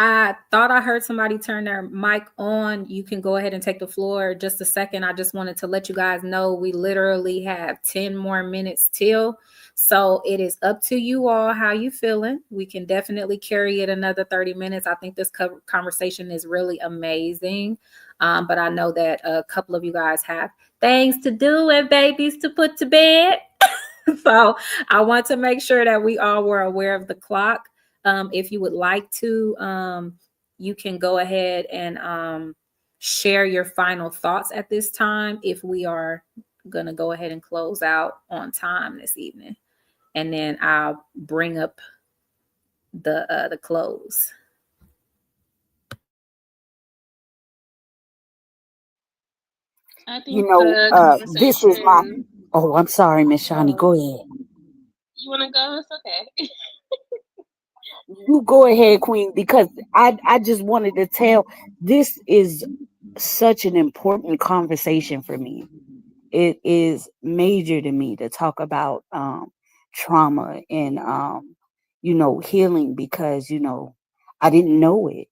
I thought I heard somebody turn their mic on. You can go ahead and take the floor just a second. I just wanted to let you guys know we literally have 10 more minutes till. So it is up to you all how you feeling. We can definitely carry it another 30 minutes. I think this conversation is really amazing. But I know that a couple of you guys have things to do and babies to put to bed. So I want to make sure that we all were aware of the clock. If you would like to, you can go ahead and share your final thoughts at this time if we are going to go ahead and close out on time this evening. And then I'll bring up the close. I You think know, the this is my. conversation. Oh, I'm sorry, Miss Shawnee. Go ahead. You want to go? It's okay. You go ahead, Queen, because I just wanted to tell this is such an important conversation for me. It is major to me to talk about trauma and healing because I didn't know it.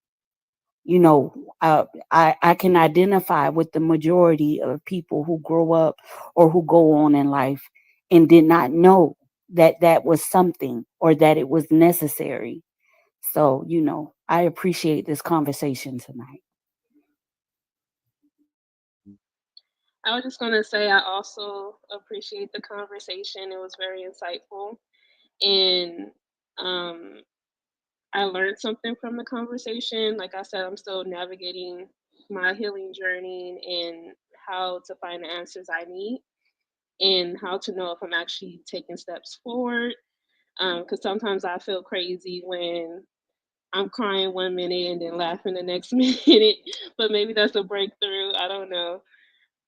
I can identify with the majority of people who grow up or who go on in life and did not know that that was something or that it was necessary. So, I appreciate this conversation tonight. I was just going to say I also appreciate the conversation. It was very insightful. And um, I learned something from the conversation. Like I said, I'm still navigating my healing journey and how to find the answers I need and how to know if I'm actually taking steps forward. Because sometimes I feel crazy when I'm crying 1 minute and then laughing the next minute. But maybe that's a breakthrough. I don't know.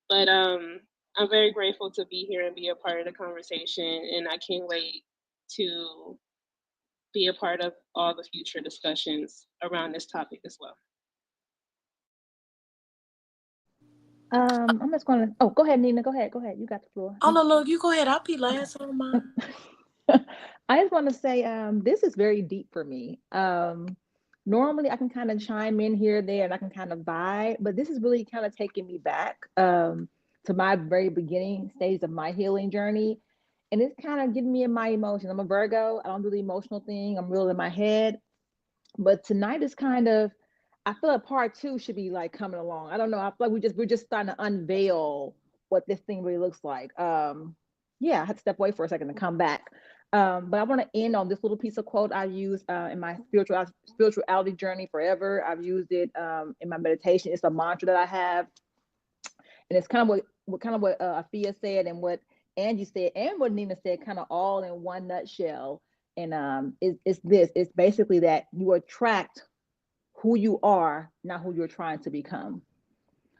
But I'm very grateful to be here and be a part of the conversation. And I can't wait to be a part of all the future discussions around this topic as well. I'm just gonna. Oh, go ahead, Nina. Go ahead. Go ahead. You got the floor. Oh no, you go ahead. I'll be Okay. last on mine. I just want to say, this is very deep for me. Normally I can kind of chime in here, there, and I can kind of vibe, but this is really kind of taking me back, to my very beginning stage of my healing journey. And it's kind of getting me in my emotions. I'm a Virgo. I don't do the emotional thing. I'm real in my head. But tonight is kind of, I feel like part two should be like coming along. I don't know. I feel like we're just starting to unveil what this thing really looks like. Yeah, I had to step away for a second to come back. But I want to end on this little piece of quote I use in my spirituality journey forever. I've used it in my meditation. It's a mantra that I have, and it's kind of what Afia said and what Angie said and what Nina said, kind of all in one nutshell. And it's this. It's basically that you attract who you are, not who you're trying to become.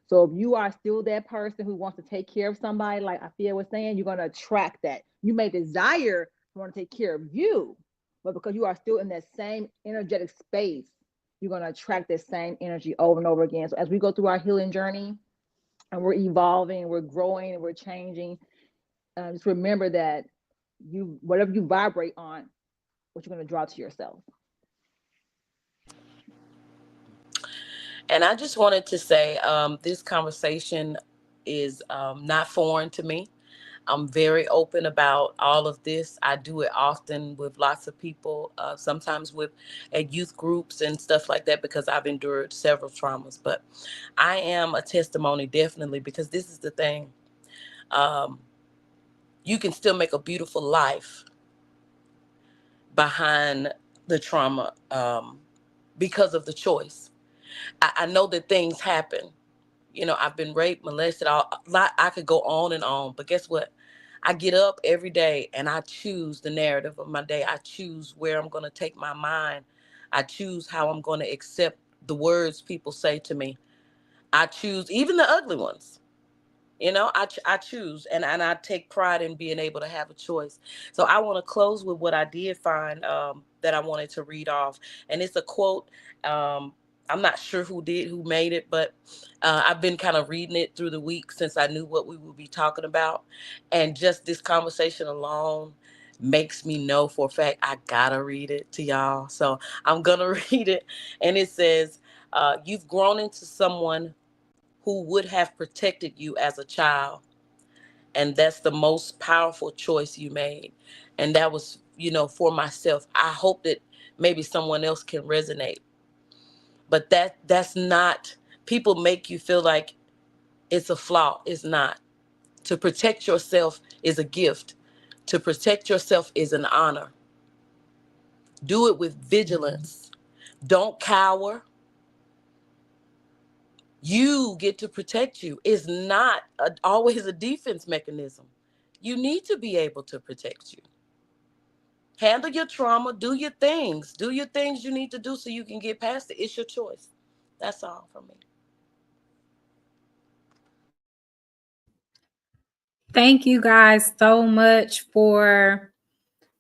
So if you are still that person who wants to take care of somebody, like Afia was saying, you're going to attract that. You may desire to want to take care of you, but because you are still in that same energetic space, you're going to attract that same energy over and over again. So as we go through our healing journey and we're evolving, we're growing, and we're changing, just remember that whatever you vibrate on, what you're going to draw to yourself. And I just wanted to say this conversation is not foreign to me. I'm very open about all of this. I do it often with lots of people, sometimes with at youth groups and stuff like that, because I've endured several traumas. But I am a testimony, definitely, because this is the thing. Um, you can still make a beautiful life behind the trauma, because of the choice. I know that things happen. I've been raped, molested, I could go on and on, but guess what? I get up every day and I choose the narrative of my day. I choose where I'm going to take my mind. I choose how I'm going to accept the words people say to me. I choose even the ugly ones. I choose, and I take pride in being able to have a choice. So I want to close with what I did find, that I wanted to read off. And it's a quote. I'm not sure who made it, but I've been kind of reading it through the week since I knew what we would be talking about. And just this conversation alone makes me know for a fact I gotta read it to y'all. So I'm gonna read it. And it says, you've grown into someone who would have protected you as a child. And that's the most powerful choice you made. And that was, for myself. I hope that maybe someone else can resonate. But that's not, people make you feel like it's a flaw. It's not. To protect yourself is a gift. To protect yourself is an honor. Do it with vigilance. Don't cower. You get to protect you. It's not always a defense mechanism. You need to be able to protect you. Handle your trauma. Do your things. Do your things you need to do so you can get past it. It's your choice. That's all for me. Thank you guys so much for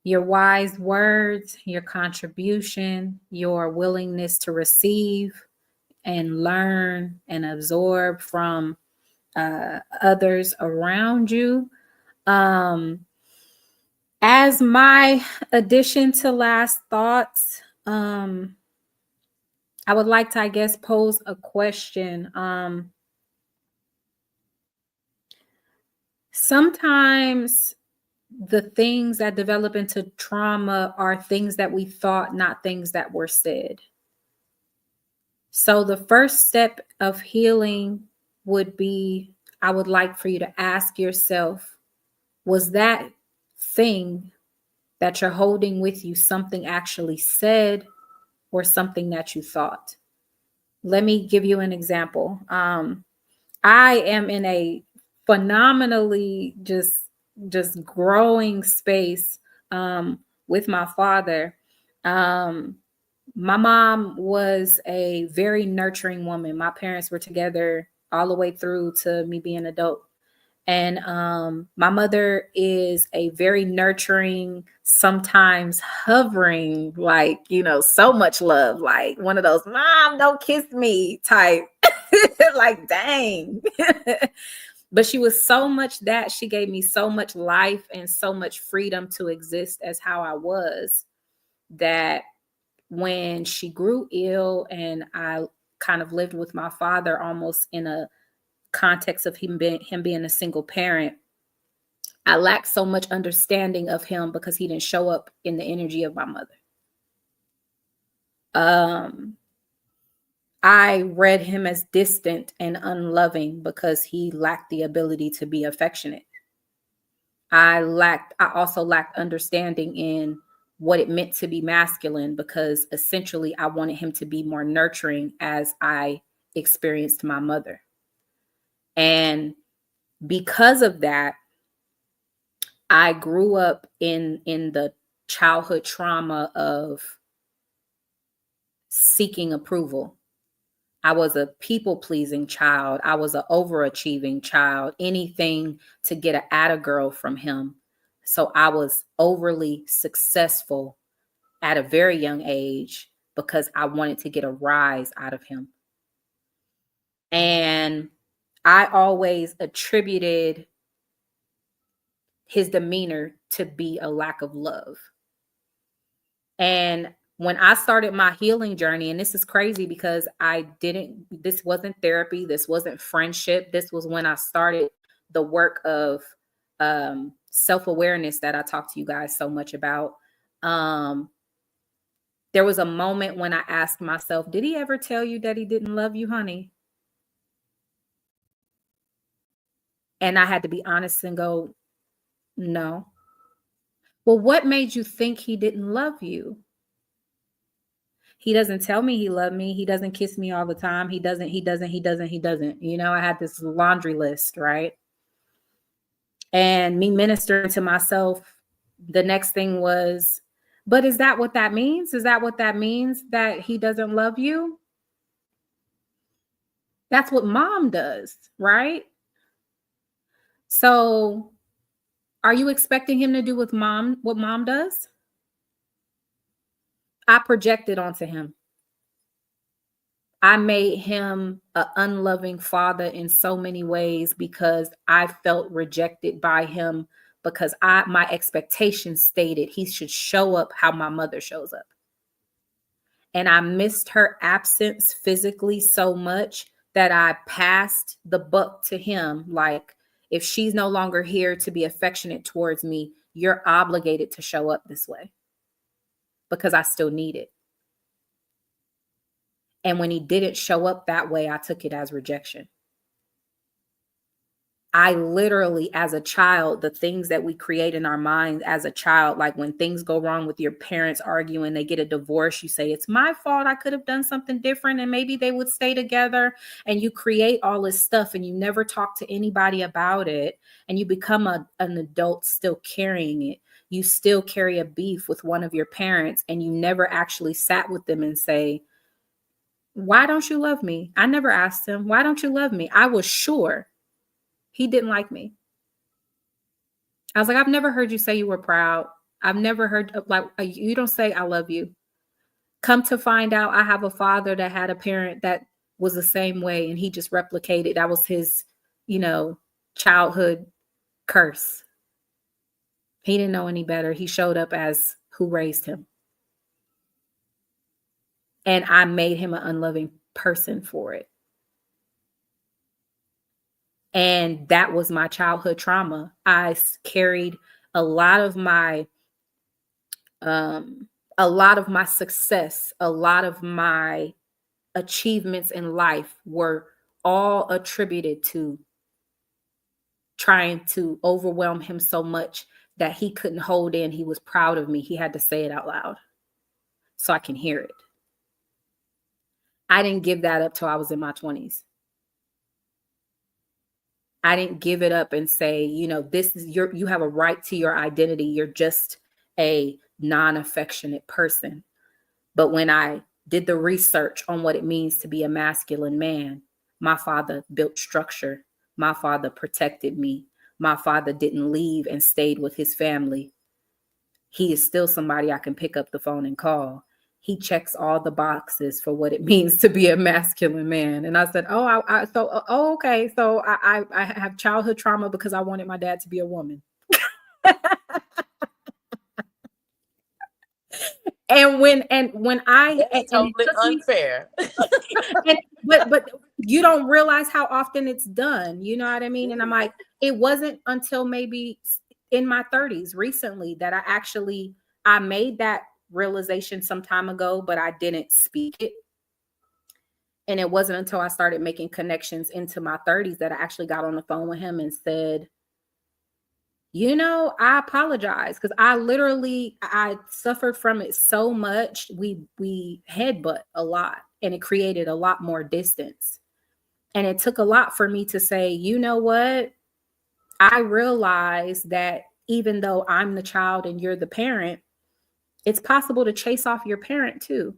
your wise words, your contribution, your willingness to receive and learn and absorb from others around you. As my addition to last thoughts, I would like to, I guess, pose a question. Sometimes the things that develop into trauma are things that we thought, not things that were said. So the first step of healing would be, I would like for you to ask yourself, was that thing that you're holding with you something actually said or something that you thought? Let me give you an example. I am in a phenomenally just growing space with my father. My mom was a very nurturing woman. My parents were together all the way through to me being an adult. And my mother is a very nurturing, sometimes hovering, like, so much love, like one of those, mom, don't kiss me type, like, dang. But she was so much that she gave me so much life and so much freedom to exist as how I was, that when she grew ill and I kind of lived with my father almost in a context of him being a single parent, I lacked so much understanding of him because he didn't show up in the energy of my mother. I read him as distant and unloving because he lacked the ability to be affectionate. I also lacked understanding in what it meant to be masculine, because essentially I wanted him to be more nurturing as I experienced my mother. And because of that, I grew up in the childhood trauma of seeking approval. I was a people-pleasing child. I was an overachieving child, anything to get an atta girl from him. So I was overly successful at a very young age because I wanted to get a rise out of him. And I always attributed his demeanor to be a lack of love. And when I started my healing journey, and this is crazy because this wasn't therapy, this wasn't friendship, this was when I started the work of self-awareness that I talked to you guys so much about. There was a moment when I asked myself, did he ever tell you that he didn't love you, honey? And I had to be honest and go, no. Well, what made you think he didn't love you? He doesn't tell me he loved me. He doesn't kiss me all the time. He doesn't. I had this laundry list, right? And me ministering to myself, the next thing was, but is that what that means? Is that what that means, that he doesn't love you? That's what mom does, right? So are you expecting him to do what mom does? I projected onto him. I made him an unloving father in so many ways because I felt rejected by him because my expectation stated he should show up how my mother shows up. And I missed her absence physically so much that I passed the buck to him. Like, if she's no longer here to be affectionate towards me, you're obligated to show up this way because I still need it. And when he didn't show up that way, I took it as rejection. I literally, as a child, the things that we create in our minds as a child, like when things go wrong with your parents arguing, they get a divorce, you say, it's my fault, I could have done something different, and maybe they would stay together. And you create all this stuff and you never talk to anybody about it. And you become an adult still carrying it. You still carry a beef with one of your parents and you never actually sat with them and say, why don't you love me? I never asked him, why don't you love me? I was sure he didn't like me. I was like, I've never heard you say you were proud. I've never heard, like, you don't say I love you. Come to find out, I have a father that had a parent that was the same way, and he just replicated. That was his, childhood curse. He didn't know any better. He showed up as who raised him. And I made him an unloving person for it. And that was my childhood trauma. I carried a lot of my success, a lot of my achievements in life were all attributed to trying to overwhelm him so much that he couldn't hold in. He was proud of me. He had to say it out loud so I can hear it. I didn't give that up till I was in my 20s. I didn't give it up and say, this is you have a right to your identity. You're just a non-affectionate person. But when I did the research on what it means to be a masculine man, my father built structure. My father protected me. My father didn't leave and stayed with his family. He is still somebody I can pick up the phone and call. He checks all the boxes for what it means to be a masculine man. And I said, okay. So I have childhood trauma because I wanted my dad to be a woman. And when I, That's totally unfair. but you don't realize how often it's done. You know what I mean? And I'm like, it wasn't until maybe in my 30s recently that I made that realization some time ago, but I didn't speak it. And it wasn't until I started making connections into my 30s that I actually got on the phone with him and said, I apologize, because I suffered from it so much. We headbutt a lot and it created a lot more distance. And it took a lot for me to say, you know what? I realize that even though I'm the child and you're the parent, it's possible to chase off your parent too.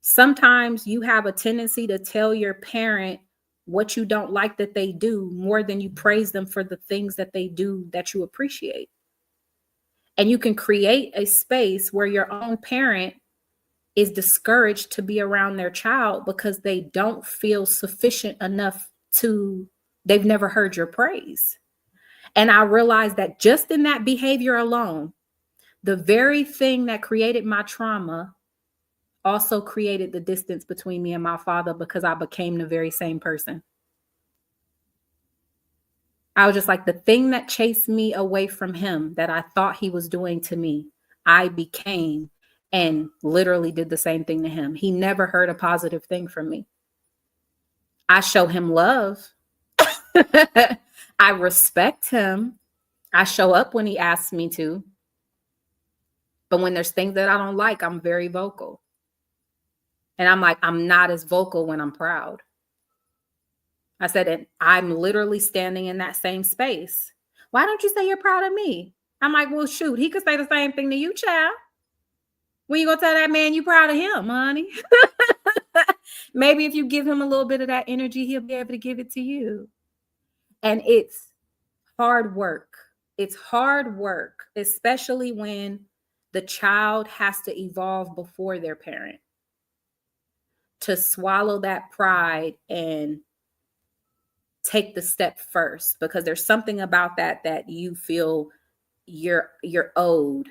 Sometimes you have a tendency to tell your parent what you don't like that they do more than you praise them for the things that they do that you appreciate. And you can create a space where your own parent is discouraged to be around their child because they don't feel sufficient enough they've never heard your praise. And I realized that just in that behavior alone, the very thing that created my trauma also created the distance between me and my father, because I became the very same person. I was just like, the thing that chased me away from him that I thought he was doing to me, I became, and literally did the same thing to him. He never heard a positive thing from me. I show him love. I respect him. I show up when he asks me to. But when there's things that I don't like, I'm very vocal. And I'm like, I'm not as vocal when I'm proud. I said, and I'm literally standing in that same space. Why don't you say you're proud of me? I'm like, well, shoot, he could say the same thing to you, child. When you gonna tell that man you proud of him, honey? Maybe if you give him a little bit of that energy, he'll be able to give it to you. And it's hard work. It's hard work, especially when the child has to evolve before their parent. To swallow that pride and take the step first, because there's something about that you feel you're owed.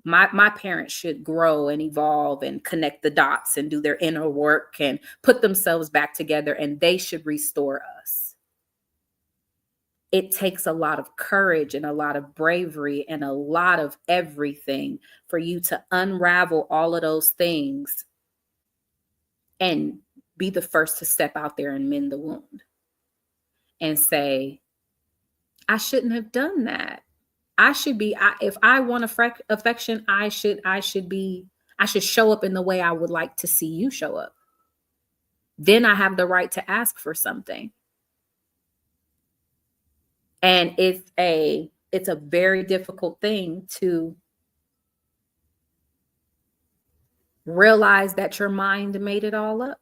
My parents should grow and evolve and connect the dots and do their inner work and put themselves back together, and they should restore us. It takes a lot of courage and a lot of bravery and a lot of everything for you to unravel all of those things and be the first to step out there and mend the wound and say, I shouldn't have done that. I should be, if I want affection, I should show up in the way I would like to see you show up. Then I have the right to ask for something. And it's a very difficult thing to realize that your mind made it all up.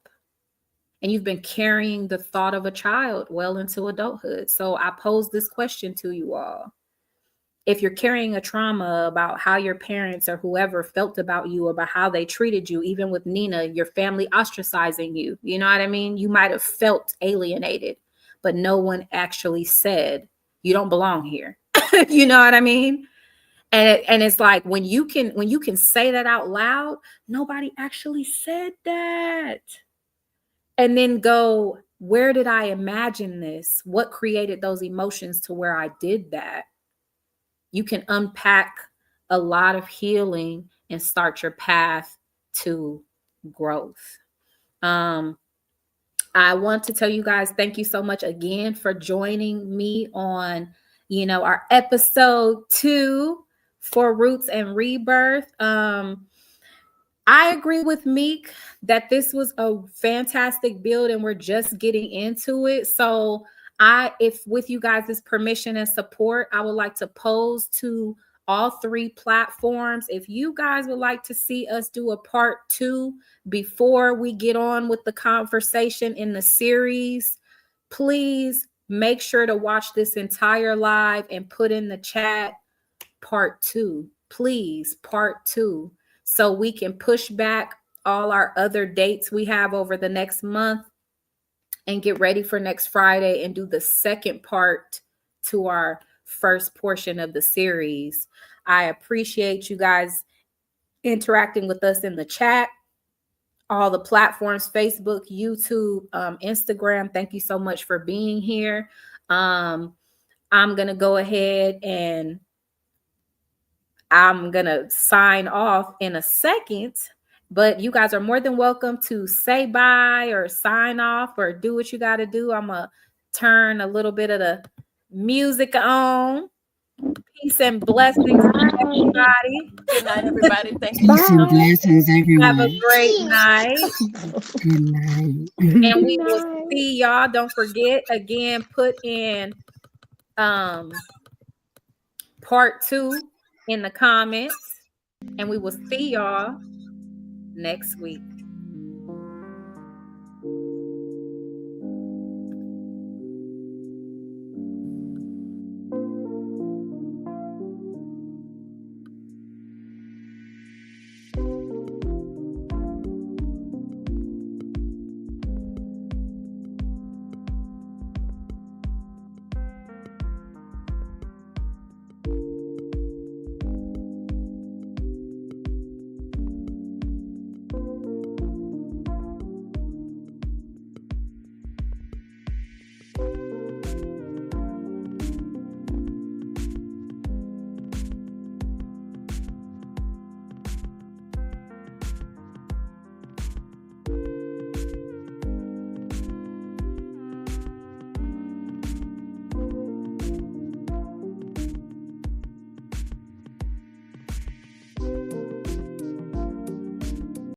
And you've been carrying the thought of a child well into adulthood. So I pose this question to you all. If you're carrying a trauma about how your parents or whoever felt about you, about how they treated you, even with Nina, your family ostracizing you, you know what I mean? You might have felt alienated, but no one actually said, you don't belong here. You know what I mean? And it's like when you can say that out loud, nobody actually said that. And then go, where did I imagine this? What created those emotions to where I did that? You can unpack a lot of healing and start your path to growth. I want to tell you guys, thank you so much again for joining me on, our episode 2 for Roots and Rebirth. I agree with Meek that this was a fantastic build and we're just getting into it. So if with you guys' permission and support, I would like to pose to all 3 platforms. If you guys would like to see us do a part 2 before we get on with the conversation in the series, please make sure to watch this entire live and put in the chat part 2, please, part 2, so we can push back all our other dates we have over the next month and get ready for next Friday and do the second part to our first portion of the series. I appreciate you guys interacting with us in the chat, all the platforms, Facebook, YouTube, Instagram. Thank you so much for being here. I'm going to go ahead and I'm going to sign off in a second, but you guys are more than welcome to say bye or sign off or do what you got to do. I'm going to turn a little bit of the music on. Peace and blessings, everybody. Good night, everybody. Thank you. Peace and blessings, everyone. Have a great night. Good night. And we will see y'all. Don't forget, again, put in part 2 in the comments. And we will see y'all next week.